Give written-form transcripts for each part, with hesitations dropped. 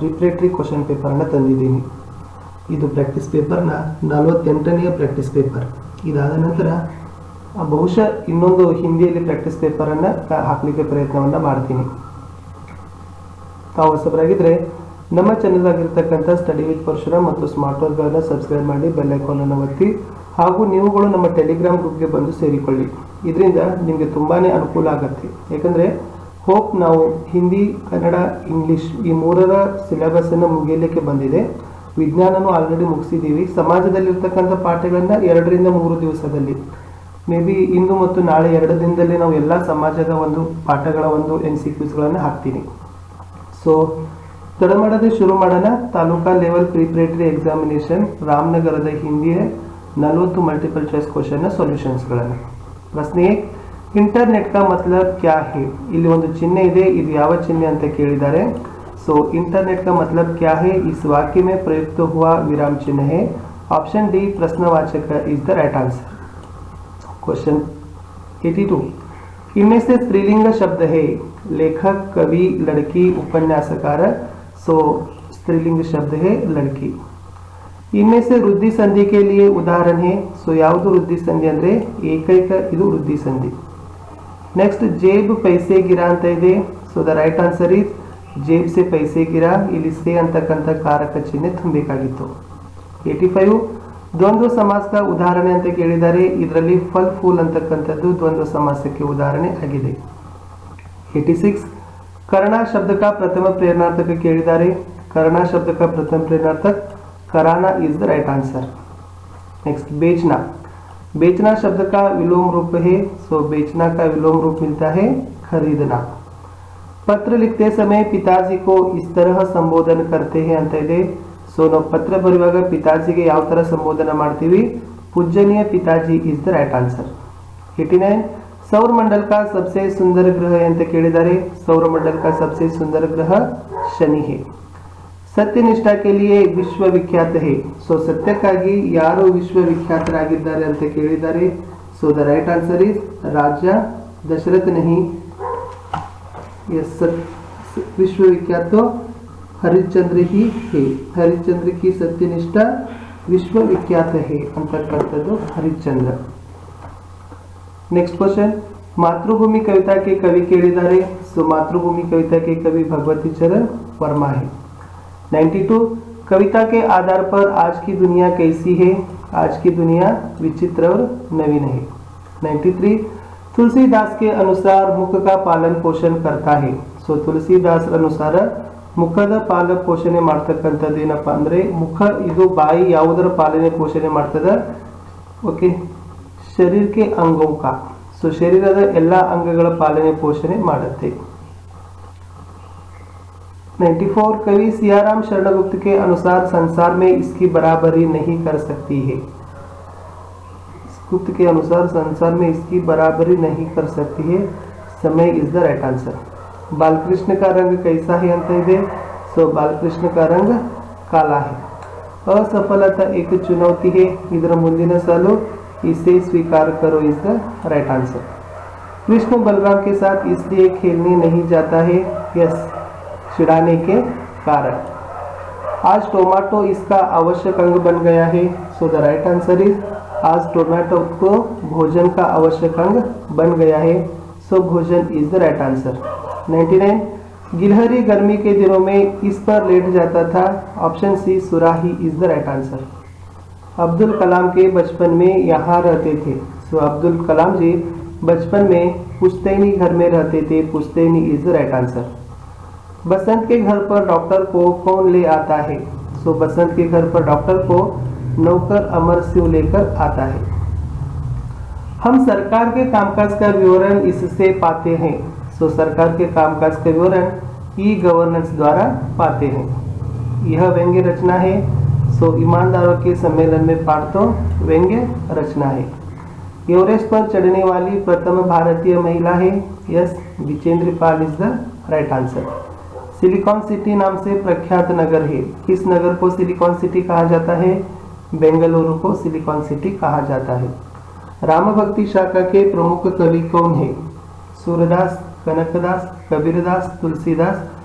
Preparatory question ಪೇಪರನ್ನು ತಂದಿದ್ದೀನಿ. ಇದು practice ಪೇಪರ್ನ 48ನೇ ಪ್ರಾಕ್ಟೀಸ್ ಪೇಪರ್. ಇದಾದ ನಂತರ ಬಹುಶಃ ಇನ್ನೊಂದು ಹಿಂದಿಯಲ್ಲಿ ಪ್ರಾಕ್ಟೀಸ್ ಪೇಪರನ್ನು ಹಾಕಲಿಕ್ಕೆ ಪ್ರಯತ್ನವನ್ನು ಮಾಡ್ತೀನಿ. ತಾವು ಹೊಸಬರಾಗಿದ್ದರೆ ನಮ್ಮ ಚಾನಲ್ ಆಗಿರ್ತಕ್ಕಂಥ ಸ್ಟಡಿ ವಿತ್ ಪರಶುರಾಮ್ ಮತ್ತು ಸ್ಮಾರ್ಟ್ ವರ್ಕ್ಗಳನ್ನು ಸಬ್ಸ್ಕ್ರೈಬ್ ಮಾಡಿ, ಬೆಲ್ ಐಕಾನನ್ನು ಒತ್ತಿ, ಹಾಗೂ ನೀವುಗಳು ನಮ್ಮ ಟೆಲಿಗ್ರಾಮ್ ಗ್ರೂಪ್ಗೆ ಬಂದು ಸೇರಿಕೊಳ್ಳಿ. ಇದರಿಂದ ನಿಮಗೆ ತುಂಬಾ ಅನುಕೂಲ ಆಗುತ್ತೆ. ಯಾಕಂದರೆ ಹೋಪ್ ನಾವು ಹಿಂದಿ, ಕನ್ನಡ, ಇಂಗ್ಲೀಷ್ ಈ ಮೂರರ ಸಿಲೆಬಸನ್ನು ಮುಗಿಯಲಿಕ್ಕೆ ಬಂದಿದೆ. ವಿಜ್ಞಾನನೂ ಆಲ್ರೆಡಿ ಮುಗಿಸಿದ್ದೀವಿ. ಸಮಾಜದಲ್ಲಿರ್ತಕ್ಕಂಥ ಪಾಠಗಳನ್ನು 2 ರಿಂದ 3 ದಿವಸದಲ್ಲಿ, ಮೇ ಬಿ ಇಂದು ಮತ್ತು ನಾಳೆ 2 ದಿನದಲ್ಲಿ ನಾವು ಎಲ್ಲ ಸಮಾಜದ ಒಂದು ಪಾಠಗಳ ಒಂದು MCQsಗಳನ್ನು ಹಾಕ್ತೀನಿ. ಸೊ ತಡ ಮಾಡದೆ ಶುರು ಮಾಡೋಣ. ತಾಲೂಕಾ ಲೆವೆಲ್ ಪ್ರಿಪ್ರೇಟರಿ ಎಕ್ಸಾಮಿನೇಷನ್ ರಾಮನಗರದ ಹಿಂದಿಯ 40 ಮಲ್ಟಿಪಲ್ ಚಾಯ್ಸ್ ಕ್ವಶನ್ನ ಸೊಲ್ಯೂಷನ್ಸ್ಗಳನ್ನು. ಪ್ರಶ್ನೆ 1, ಇಂಟರ್ನೆಟ್ का मतलब क्या है? ಇಲ್ಲಿ ಒಂದು ಚಿಹ್ನೆ ಇದೆ, ಇದು ಯಾವ ಚಿಹ್ನೆ ಅಂತ ಕೇಳಿದ್ದಾರೆ. सो इंटरनेट का मतलब क्या है? इस वाक्य में प्रयुक्त हुआ विराम चिन्ह है. ऑप्शन डी प्रश्नवाचक is the right answer. Question 82, इनमें से स्त्रीलिंग शब्द है लेखक, कवि, लड़की, उपन्यासकार. सो स्त्रीलिंग शब्द है लड़की. इनमें से वृद्धि संधि के लिए उदाहरण है. सो याವುದು ವೃದ್ಧಿ ಸಂಧಿ ಅಂದ್ರೆ ಏಕೈಕ, ಇದು ವೃದ್ಧಿ ಸಂಧಿ. ನೆಕ್ಸ್ಟ್ ಜೇಬ್ ಪೈಸೆ ಗಿರಾ ಅಂತ ಇದೆ. So the right answer is ಜೇಬ್ ಸೆ ಪೈಸೆ ಗಿರಾ. ಇಲ್ಲಿ ಸೆ ಅಂತಕ್ಕಂಥ ಕಾರಕ ಚಿಹ್ನೆ ತುಂಬಬೇಕಾಗಿತ್ತು. 85, ದ್ವಂದ್ವ ಸಮಾಸದ ಉದಾಹರಣೆ ಅಂತ ಕೇಳಿದ್ದಾರೆ. ಇದರಲ್ಲಿ ಫಲ್ ಫೂಲ್ ಅಂತಕ್ಕಂಥದ್ದು ದ್ವಂದ್ವ ಸಮಾಸಕ್ಕೆ ಉದಾಹರಣೆ ಆಗಿದೆ. 86, ಕರ್ಣ ಶಬ್ದ का प्रथम प्रेरणार्थक ಕೇಳಿದ್ದಾರೆ. कर्ण शब्द का प्रथम प्रेरणार्थक कराना is the right answer. Next बेचना. बेचना शब्द का विलोम रूप है. सो बेचना का विलोम रूप मिलता है खरीदना. पत्र लिखते समय पिताजी को इस तरह संबोधन करते हैं ಅಂತ ಇದೆ. सो ನಾವು ಪತ್ರ ಬರೆಯುವಾಗ ಪಿತಾಜಿಗೆ ಯಾವ ತರ ಸಂಬೋಧನ ಮಾಡ್ತೀವಿ? पूजनीय पिताजी इज द राइट आंसर. 89, सौर मंडल का सबसे सुंदर ग्रह ಅಂತ ಕೇಳಿದ್ದಾರೆ. सौर मंडल का सबसे सुंदर ग्रह शनि है. सत्यनिष्ठा के लिए विश्वविख्यात है. सो ಸತ್ಯಕ್ಕಾಗಿ ಯಾರು ವಿಶ್ವವಿಖ್ಯಾತರಾಗಿದ್ದಾರೆ ಅಂತ ಕೇಳಿದ್ದಾರೆ. So the right answer is Raja Dasharatha नहीं. यस, विश्वविख्यात तो हरिश्चंद्र ही है. हरिश्चंद्र की सत्यनिष्ठा विश्वविख्यात है ಅಂತಕ್ಕಂಥದ್ದು हरिश्चंद्र. नेक्स्ट क्वेश्चन, मातृभूमि कविता के कवि ಕೇಳಿದ್ದಾರೆ. सो मातृभूमि कविता के कवि भगवती चरण वर्मा है. 92, कविता के आधार पर आज की दुनिया कैसी है? आज की दुनिया विचित्र और नवीन है. 93, तुलसीदास के अनुसार मुख का पालन पोषण करता है. सो तुलसीदास अनुसाರ ಮುಖದ ಪಾಲನೆ ಪೋಷಣೆ ಮಾಡ್ತಕ್ಕಂಥದ್ದು ಏನಪ್ಪ ಅಂದರೆ ಮುಖ, ಇದು ಬಾಯಿ ಯಾವುದರ ಪಾಲನೆ ಪೋಷಣೆ ಮಾಡ್ತದ? ಓಕೆ, ಶರೀರಕ್ಕೆ ಅಂಗों का. ಸೊ ಶರೀರದ ಎಲ್ಲ ಅಂಗಗಳ ಪಾಲನೆ ಪೋಷಣೆ ಮಾಡುತ್ತೆ. 94, कवि सियाराम शरणगुप्त के अनुसार संसार में इसकी बराबरी नहीं कर सकती है. गुप्त के अनुसार संसार में इसकी बराबरी नहीं कर सकती है. समय is the right answer. Balkrishna का रंग कैसा है ಅಂತ ಇದೆ. सो बालकृष्ण का रंग काला है. असफलता एक चुनौती है. ಇದರ ಮುಂದಿನ ಸಾಲು इसे स्वीकार करो is the right answer. Krishna Balram के साथ इसलिए खेलने नहीं जाता है. यस, चिढ़ाने के कारण. आज टोमेटो इसका आवश्यक अंग बन गया है. सो द राइट आंसर इज आज टोमेटो को भोजन का आवश्यक अंग बन गया है. सो भोजन इज द राइट आंसर. 99, गिलहरी गर्मी के दिनों में इस पर लेट जाता था. ऑप्शन सी सुराही is the right answer. Abdul Kalam के बचपन में यहाँ रहते थे. सो अब्दुल कलाम जी बचपन में पुश्तैनी घर में रहते थे. पुश्तैनी इज द राइट आंसर. बसंत के घर पर डॉक्टर को कौन ले आता है? सो बसंत के घर पर डॉक्टर को नौकर अमर सिंह लेकर आता है. हम सरकार के कामकाज का विवरण इससे पाते हैं. सो सरकार के कामकाज का विवरण ई गवर्नेंस द्वारा पाते हैं. यह व्यंग्य रचना है. सो ईमानदारों के सम्मेलन में पाठ तो व्यंग्य रचना है. एवरेस्ट पर चढ़ने वाली प्रथम भारतीय महिला है. Yes, Vijendra Pal is the right answer. Silicon city नाम से प्रख्यात नगर है. किस नगर को सिलिकॉन सिटी कहा जाता है? बेंगलुरु को सिलिकॉन सिटी कहा जाता है. राम भक्ति शाखा के प्रमुख कवि कौन है? सूरदास, कनकदास, कबीरदास, तुलसीदास,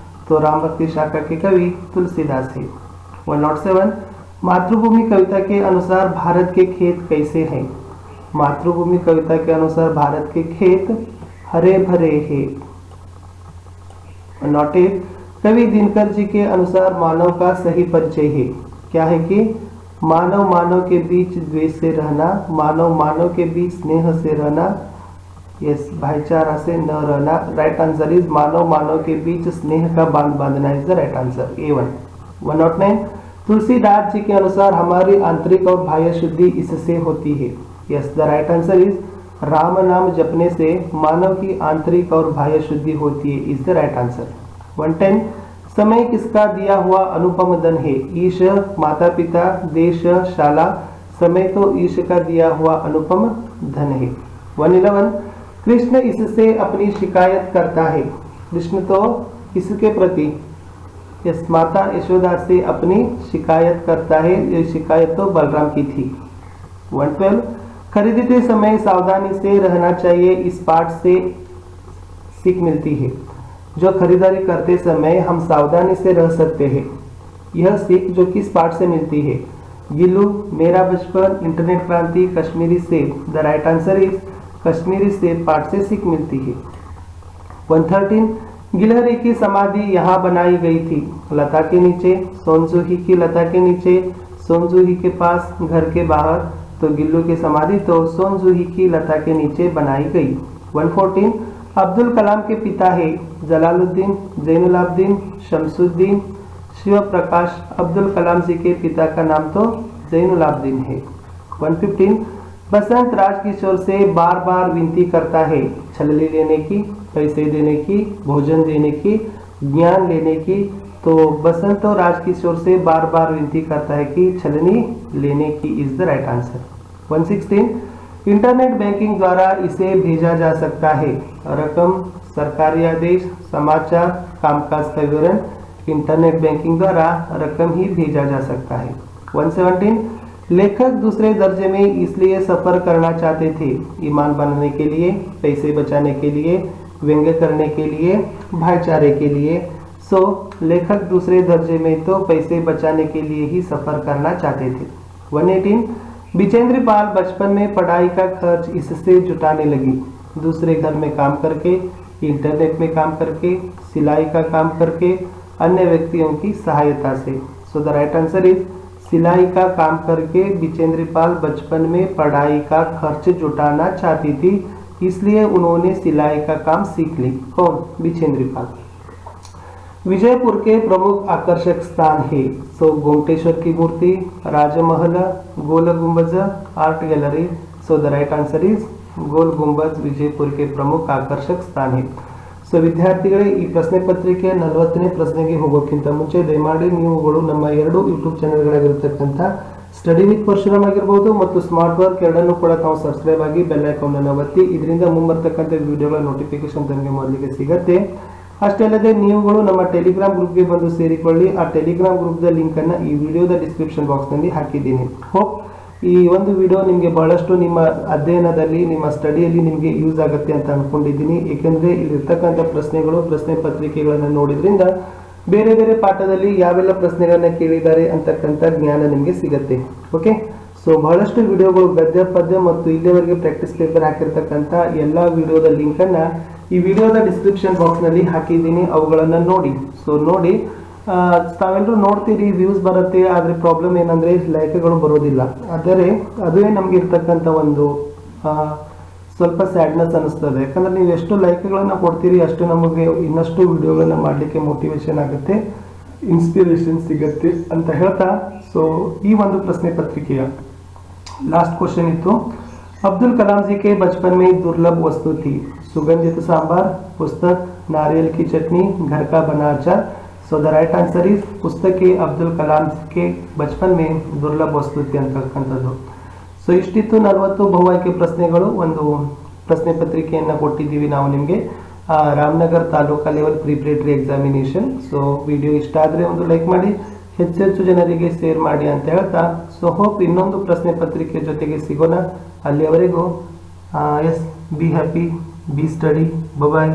तो राम भक्ति शाखा के कवि तुलसीदास है। 107 मातृभूमि कविता के अनुसार भारत के खेत कैसे हैं? मातृभूमि कविता के अनुसार भारत के खेत हरे भरे हैं। 108 कवि दिनकर जी के अनुसार मानव का सही परिचय है। क्या है कि मानव मानव के बीच द्वेष से रहना, मानव मानव के बीच स्नेह से रहना, यस भाईचारा से न रहना। राइट आंसर इज मानव मानव के बीच स्नेह का बांध बांधना is the right answer A1। 109 Tulsidas ji के अनुसार हमारी आंतरिक और बाह्य शुद्धि इससे होती है। Yes the right answer is Ram नाम जपने से मानव की आंतरिक और बाह्य शुद्धि होती है इज द राइट आंसर। 110 समय किसका दिया हुआ अनुपम धन है? ईश, माता पिता, देश, शाला। समय तो ईश का दिया हुआ अनुपम धन है। 111 कृष्ण इससे अपनी शिकायत करता है। कृष्ण तो किसके प्रति? यस माता यशोदा से अपनी शिकायत करता है। ये शिकायत तो बलराम की थी। 112 खरीदते समय सावधानी से रहना चाहिए। इस पाठ से सीख मिलती है। जो खरीदारी करते समय हम सावधानी से रह सकते हैं। यह सीख जो किस पाठ से मिलती है? गिल्लू, मेरा बचपन, इंटरनेट क्रांति, कश्मीरी सेब। The right answer is Kashmiri सेब पाठ से सीख मिलती है। 113 गिलहरी की समाधि यहाँ बनाई गई थी। लता के नीचे, सोनजूही की लता के नीचे, सोनजूही के पास, घर के बाहर। तो गिल्लू की समाधि तो सोनजूही की लता के नीचे बनाई गई। 114 अब्दुल कलाम के पिता है। जलालुद्दीन, जैनुलाब्दीन, शमसुद्दीन, शिव प्रकाश। अब्दुल कलाम जी के पिता का नाम तो जैनुलाब्दीन है। 115 बसंत राजकिशोर से बार बार विनती करता है। छलनी लेने की, पैसे देने की, भोजन देने की, ज्ञान लेने की। तो बसंत तो राजकिशोर से बार बार विनती करता है कि छलनी लेने की is the right answer. 116 internet banking द्वारा इसे भेजा जा सकता है। रकम, सरकारी आदेश, समाचार, कामकाज का विवरण। इंटरनेट बैंकिंग द्वारा रकम ही भेजा जा सकता है। 117 लेखक दूसरे दर्जे में इसलिए सफर करना चाहते थे। ईमान बनाने के लिए, पैसे बचाने के लिए, व्यंग्य करने के लिए, भाईचारे के लिए। सो लेखक दूसरे दर्जे में तो पैसे बचाने के लिए ही सफर करना चाहते थे। 118 बिजेंद्र पाल बचपन में पढ़ाई का खर्च इससे जुटाने लगी। दूसरे घर में काम करके, इंटरनेट में काम करके, सिलाई का काम करके, अन्य व्यक्तियों की सहायता से। सो द राइट आंसर इज सिलाई का काम करके बिजेंद्र पाल बचपन में पढ़ाई का खर्च जुटाना चाहती थी, इसलिए उन्होंने सिलाई का काम सीख ली। कौन? बिजेंद्र पाल। विजयपुर के प्रमुख आकर्षक स्थान है। सो गोमटेश्वर की मूर्ति, राजमहल, Gol Gumbaz, art gallery. So the right answer is Gol Gumbaz Vijayapura के प्रमुख ಆಕರ್ಷಕ ಸ್ಥಾನ है। ಸೊ ವಿದ್ಯಾರ್ಥಿಗಳೇ, ಈ ಪ್ರಶ್ನೆ ಪತ್ರಿಕೆ 40ನೇ ಪ್ರಶ್ನೆಗೆ ಹೋಗೋಕ್ಕಿಂತ ಮುಂಚೆ ದಯಮಾಡಿ ನೀವುಗಳು ನಮ್ಮ ಎರಡು ಯೂಟ್ಯೂಬ್ ಚಾನೆಲ್ಗಳಾಗಿರತಕ್ಕಂಥ ಸ್ಟಡಿ ವಿತ್ ಪರಶುರಾಮ್ ಆಗಿರ್ಬೋದು ಮತ್ತು ಸ್ಮಾರ್ಟ್ ವರ್ಕ್ ಎರಡನ್ನೂ ಕೂಡ ತಾವು ಸಬ್ಸ್ಕ್ರೈಬ್ ಆಗಿ ಬೆಲ್ ಐಕಾನ್ ಅನ್ನು ಒತ್ತಿ, ಇದರಿಂದ ಮುಂಬರ್ತಕ್ಕಂಥ ವಿಡಿಯೋಗಳ ನೋಟಿಫಿಕೇಶನ್ ತಮಗೆ ಮೊದಲಿಗೆ ಸಿಗುತ್ತೆ। ಅಷ್ಟೇ ಅಲ್ಲದೆ ನೀವುಗಳು ನಮ್ಮ ಟೆಲಿಗ್ರಾಮ್ ಗ್ರೂಪ್ಗೆ ಬಂದು ಸೇರಿಕೊಳ್ಳಿ। ಆ ಟೆಲಿಗ್ರಾಮ್ ಗ್ರೂಪ್ದ ಲಿಂಕ್ ಅನ್ನು ಈ ವಿಡಿಯೋದ ಡಿಸ್ಕ್ರಿಪ್ಷನ್ ಬಾಕ್ಸ್ನಲ್ಲಿ ಹಾಕಿದ್ದೀನಿ। ಹೋಪ್ ಈ ಒಂದು ವಿಡಿಯೋ ನಿಮಗೆ ಬಹಳಷ್ಟು ನಿಮ್ಮ ಅಧ್ಯಯನದಲ್ಲಿ, ನಿಮ್ಮ ಸ್ಟಡಿಯಲ್ಲಿ ನಿಮಗೆ ಯೂಸ್ ಆಗುತ್ತೆ ಅಂತ ಅನ್ಕೊಂಡಿದ್ದೀನಿ। ಏಕೆಂದರೆ ಇಲ್ಲಿರ್ತಕ್ಕಂಥ ಪ್ರಶ್ನೆಗಳು, ಪ್ರಶ್ನೆ ಪತ್ರಿಕೆಗಳನ್ನು ನೋಡಿದ್ರಿಂದ ಬೇರೆ ಬೇರೆ ಪಾಠದಲ್ಲಿ ಯಾವೆಲ್ಲ ಪ್ರಶ್ನೆಗಳನ್ನ ಕೇಳಿದ್ದಾರೆ ಅಂತಕ್ಕಂಥ ಜ್ಞಾನ ನಿಮಗೆ ಸಿಗುತ್ತೆ। ಓಕೆ, ಸೊ ಬಹಳಷ್ಟು ವಿಡಿಯೋಗಳು ಗದ್ಯ ಪದ್ಯ ಮತ್ತು ಇಲ್ಲಿವರೆಗೆ ಪ್ರಾಕ್ಟೀಸ್ ಪೇಪರ್ ಹಾಕಿರ್ತಕ್ಕಂಥ ಎಲ್ಲ ವಿಡಿಯೋದ ಲಿಂಕನ್ನು ಈ ವಿಡಿಯೋದ ಡಿಸ್ಕ್ರಿಪ್ಷನ್ ಬಾಕ್ಸ್ನಲ್ಲಿ ಹಾಕಿದ್ದೀನಿ, ಅವುಗಳನ್ನು ನೋಡಿ। ಸೊ ನೋಡಿ ತಾವೆಲ್ಲರೂ ನೋಡ್ತೀರಿ, ವ್ಯೂಸ್ ಬರುತ್ತೆ, ಆದರೆ ಪ್ರಾಬ್ಲಮ್ ಏನಂದರೆ ಲೈಕ್ಗಳು ಬರೋದಿಲ್ಲ। ಆದರೆ ಅದುವೇ ನಮಗೆ ಇರ್ತಕ್ಕಂಥ ಒಂದು ಸ್ವಲ್ಪ ಸ್ಯಾಡ್ನೆಸ್ ಅನ್ನಿಸ್ತದೆ। ಯಾಕಂದರೆ ನೀವು ಎಷ್ಟು ಲೈಕ್ಗಳನ್ನು ಕೊಡ್ತೀರಿ ಅಷ್ಟು ನಮಗೆ ಇನ್ನಷ್ಟು ವಿಡಿಯೋಗಳನ್ನು ಮಾಡಲಿಕ್ಕೆ ಮೋಟಿವೇಶನ್ ಆಗುತ್ತೆ, ಇನ್ಸ್ಪಿರೇಷನ್ ಸಿಗುತ್ತೆ ಅಂತ ಹೇಳ್ತಾ, ಸೊ ಈ ಒಂದು ಪ್ರಶ್ನೆ ಪತ್ರಿಕೆಯ लास्ट क्वेश्चन इतो अब्दुल कलाम जी के बचपन में दुर्लभ वस्तु थी। सुगंधित सांभर, पुस्तक, नारियल की चटनी, घर का बना अचार। सो द राइट आंसर इज पुस्तक अब्दुल कलाम के बचपन में दुर्लभ वस्तु थी ಅಂತಕ್ಕಂಥದ್ದು। ಸೊ ಇಷ್ಟಿತ್ತು 40 ಬಹುಆಯ್ಕೆ ಪ್ರಶ್ನೆಗಳು ಒಂದು ಪ್ರಶ್ನೆ ಪತ್ರಿಕೆಯನ್ನು ಕೊಟ್ಟಿದ್ದೀವಿ ನಾವು ನಿಮಗೆ Ramanagara taluka level preparatory examination. So video ಇಷ್ಟ ಆದರೆ ಒಂದು ಲೈಕ್ ಮಾಡಿ, ಹೆಚ್ಚೆಚ್ಚು ಜನರಿಗೆ ಶೇರ್ ಮಾಡಿ ಅಂತ ಹೇಳ್ತಾ, ಸೊ ಹೋಪ್ ಇನ್ನೊಂದು ಪ್ರಶ್ನೆ ಪತ್ರಿಕೆ ಜೊತೆಗೆ ಸಿಗೋಣ। ಅಲ್ಲಿಯವರೆಗೂ yes be happy, be study, bye.